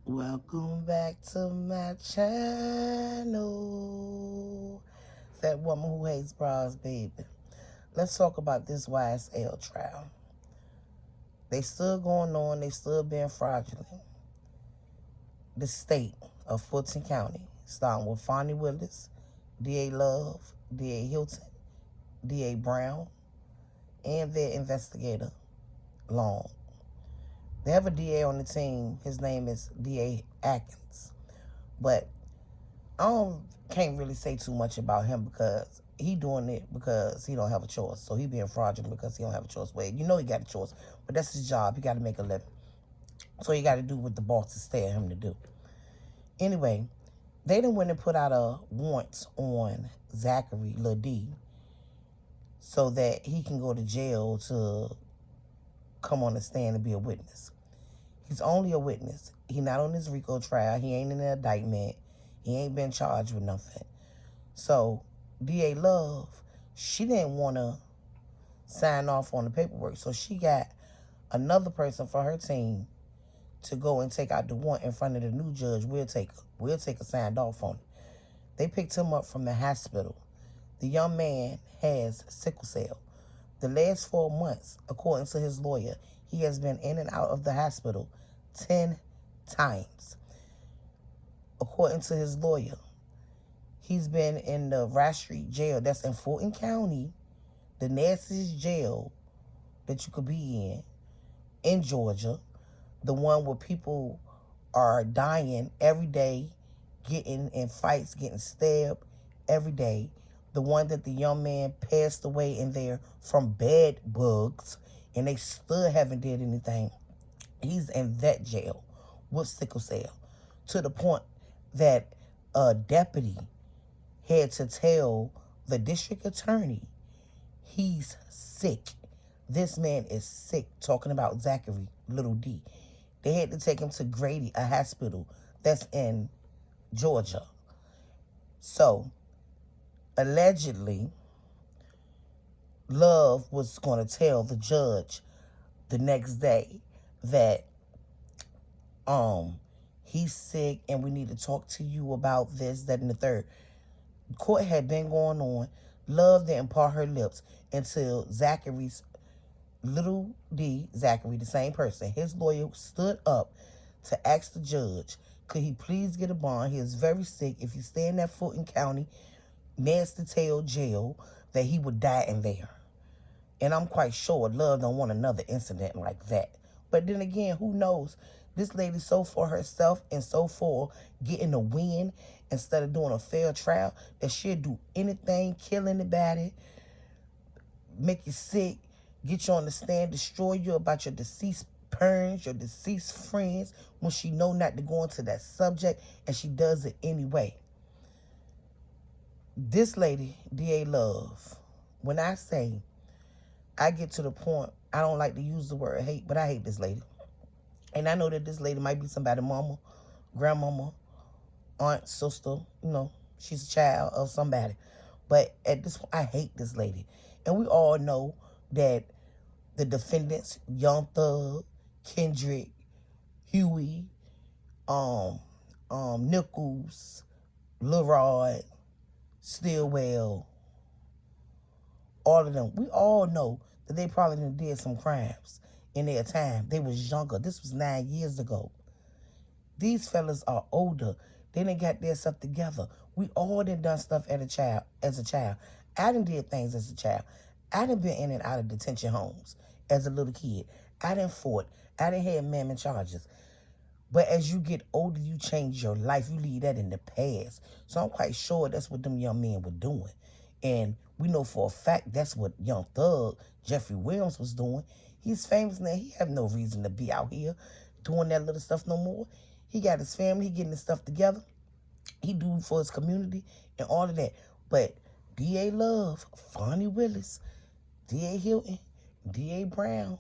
Welcome back to my channel. That woman who hates bras, baby. Let's talk about this YSL trial. They still going on. They still being fraudulent. The state of Fulton County, starting with Fonnie Willis, D.A. Love, D.A. Hilton, D.A. Brown, and their investigator, Long. They have a DA on the team. His name is D.A. Atkins. But can't really say too much about him because he doing it because he don't have a choice. So he being fraudulent because he don't have a choice. Well, you know he got a choice, but that's his job. He got to make a living. So he got to do what the bosses tell him to do. Anyway, they done went and put out a warrant on Zachary Lil D so that he can go to jail to come on the stand and be a witness. He's only a witness. He not on his RICO trial. He ain't in the indictment. He ain't been charged with nothing. So D.A. Love, she didn't want to sign off on the paperwork. So she got another person for her team to go and take out the warrant in front of the new judge. We'll take a signed off on it. They picked him up from the hospital. The young man has sickle cell. The last 4 months, according to his lawyer, he has been in and out of the hospital 10 times. According to his lawyer, he's been in the Rash Street jail that's in Fulton County, the nastiest jail that you could be in Georgia, the one where people are dying every day, getting in fights, getting stabbed every day, the one that the young man passed away in there from bed bugs, and they still haven't did anything. He's in that jail with sickle cell, to the point that a deputy had to tell the district attorney he's sick. This man is sick, talking about Zachary Little D. They had to take him to Grady, a hospital that's in Georgia. So, allegedly, Love was going to tell the judge the next day that he's sick and we need to talk to you about this, that, and the third. Court had been going on. Love didn't part her lips until Zachary's Little D, Zachary, the same person, his lawyer stood up to ask the judge, could he please get a bond? He is very sick. If he stay in that Fulton County nasty tail jail, that he would die in there. And I'm quite sure Love don't want another incident like that. But then again, who knows? This lady so for herself and so for getting a win instead of doing a fair trial that she'll do anything, kill anybody, make you sick, get you on the stand, destroy you about your deceased parents, your deceased friends, when she know not to go into that subject, and she does it anyway. This lady, D.A. Love, when I say I get to the point, I don't like to use the word hate, but I hate this lady. And I know that this lady might be somebody's mama, grandmama, aunt, sister, she's a child of somebody. But at this point, I hate this lady. And we all know that the defendants, Young Thug, Kendrick, Huey, Nichols, Lil Rod, Stillwell, all of them, we all know that they probably did some crimes in their time. They was younger. This was 9 years ago. These fellas are older. They done got their stuff together. We all done stuff as a child. I done did things as a child. I done been in and out of detention homes as a little kid. I done fought. I done had mammoth charges. But as you get older, you change your life. You leave that in the past. So I'm quite sure that's what them young men were doing. And we know for a fact that's what Young Thug, Jeffrey Williams, was doing. He's famous now. He have no reason to be out here doing that little stuff no more. He got his family. He getting his stuff together. He do for his community and all of that. But D.A. Love, Fonnie Willis, D.A. Hilton, D.A. Brown,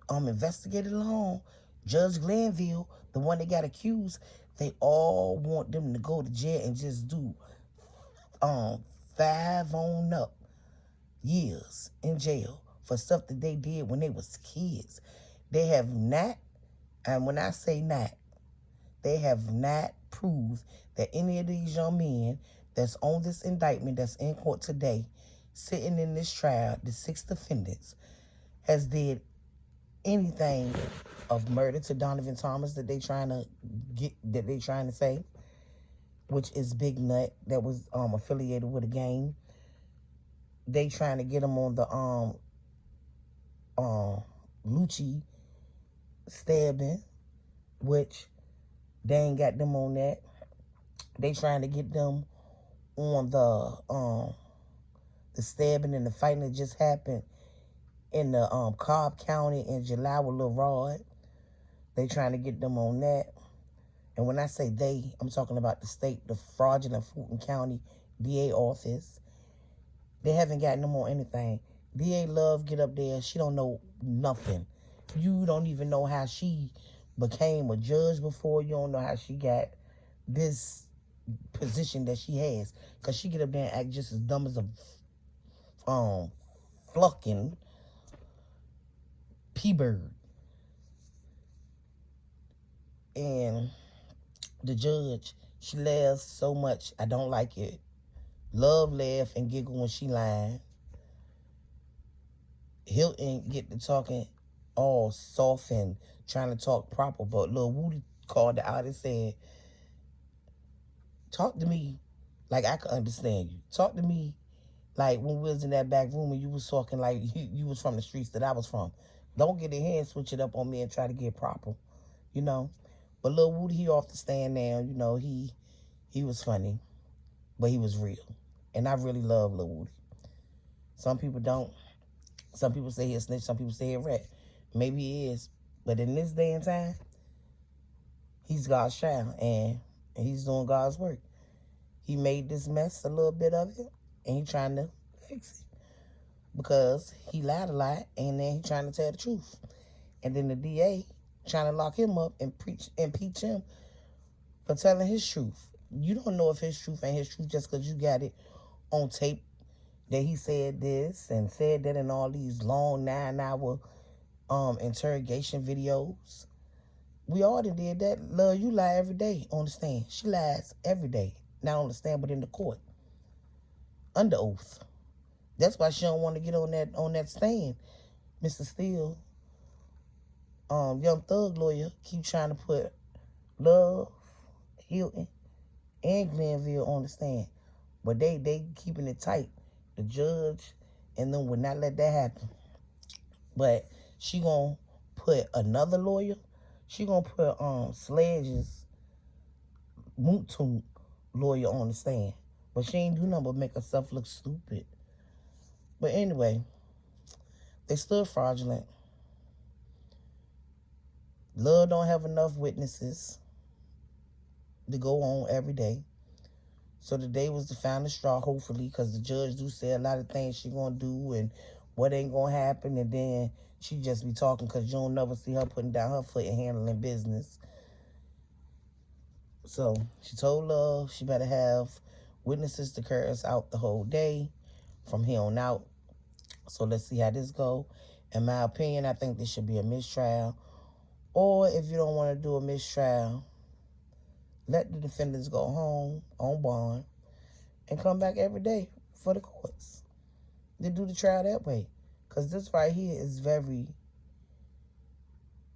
Investigator Long, Judge Glanville, the one that got accused, they all want them to go to jail and just do 5 on up years in jail for stuff that they did when they was kids. They have not, and when I say not, They have not proved that any of these young men that's on this indictment that's in court today, sitting in this trial, the 6 defendants, has did anything of murder to Donovan Thomas that they trying to say, which is Big Nut, that was affiliated with a gang. They trying to get him on the Lucci stabbing, which they ain't got them on that. They trying to get them on the stabbing and the fighting that just happened in the Cobb County in July with Lil Rod. They trying to get them on that. And when I say they, I'm talking about the state, the fraudulent Fulton County DA office. They haven't gotten them on anything. DA Love get up there. She don't know nothing. You don't even know how she became a judge before. You don't know how she got this position that she has. Because she get up there and act just as dumb as a flucking P-bird. And the judge, she laughs so much. I don't like it. Love laugh and giggle when she lying. Hilton get to talking all soft and trying to talk proper, but Lil Woody called her out and said, talk to me like I could understand you. Talk to me like when we was in that back room and you was talking like you was from the streets that I was from. Don't get in here and switch it up on me and try to get proper, you know. But Lil Woody, he off the stand now, you know. He was funny, but he was real. And I really love Lil Woody. Some people don't. Some people say he a snitch. Some people say he a rat. Maybe he is. But in this day and time, he's God's child. And he's doing God's work. He made this mess, a little bit of it. And he trying to fix it. Because he lied a lot. And then he trying to tell the truth. And then the DA trying to lock him up and impeach him for telling his truth. You don't know if his truth ain't his truth just because you got it on tape that he said this and said that in all these long 9-hour interrogation videos. We all done did that. Love, you lie every day on the stand. She lies every day. Not on the stand, but in the court. Under oath. That's why she don't want to get on that stand. Mr. Steele, Young Thug lawyer, keep trying to put Love, Hilton, and Glenville on the stand. But they keeping it tight. The judge and them would not let that happen. But she gonna put another lawyer. She gonna put Sledge's Moot lawyer on the stand. But she ain't do nothing but make herself look stupid. But anyway, they still fraudulent. Love don't have enough witnesses to go on every day. So today was the final straw, hopefully, because the judge do say a lot of things she gonna do and what ain't gonna happen, and then she just be talking because you don't never see her putting down her foot and handling business. So she told Love she better have witnesses to carry us out the whole day from here on out. So let's see how this go. In my opinion, I think this should be a mistrial. Or if you don't want to do a mistrial, let the defendants go home on bond and come back every day for the courts. They do the trial that way. Because this right here is very,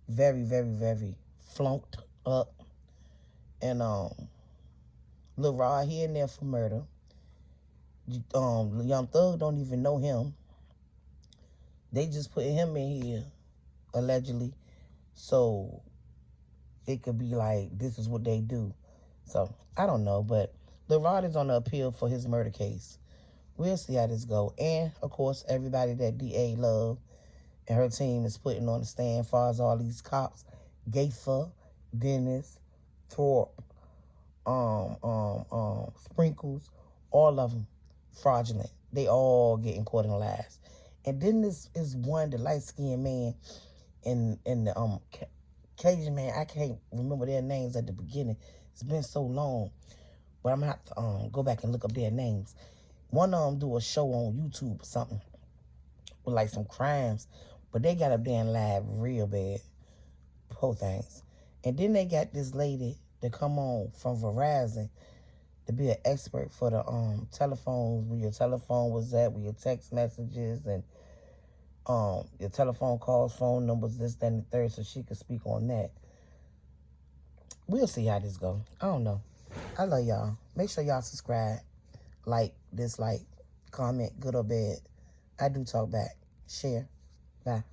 very, very, very flunked up. And Lil Rod here and there for murder. Young Thug don't even know him. They just put him in here, allegedly. So it could be like, this is what they do. So, I don't know, but Lil Rod is on the appeal for his murder case. We'll see how this go. And, of course, everybody that DA Love and her team is putting on the stand as far as all these cops, Gaither, Dennis, Thorpe, Sprinkles, all of them fraudulent. They all getting caught in lies. And then this is one, the light-skinned man in the Cajun man, I can't remember their names at the beginning. It's been so long. But I'm going to have to go back and look up their names. One of them do a show on YouTube or something with like some crimes. But they got up there and lied real bad. Poor things. And then they got this lady to come on from Verizon to be an expert for the telephones, where your telephone was at, where your text messages and your telephone calls, phone numbers, this, that, and the third, so she could speak on that. We'll see how this go. I don't know. I love y'all. Make sure y'all subscribe, like, dislike, comment, good or bad. I do talk back. Share. Bye.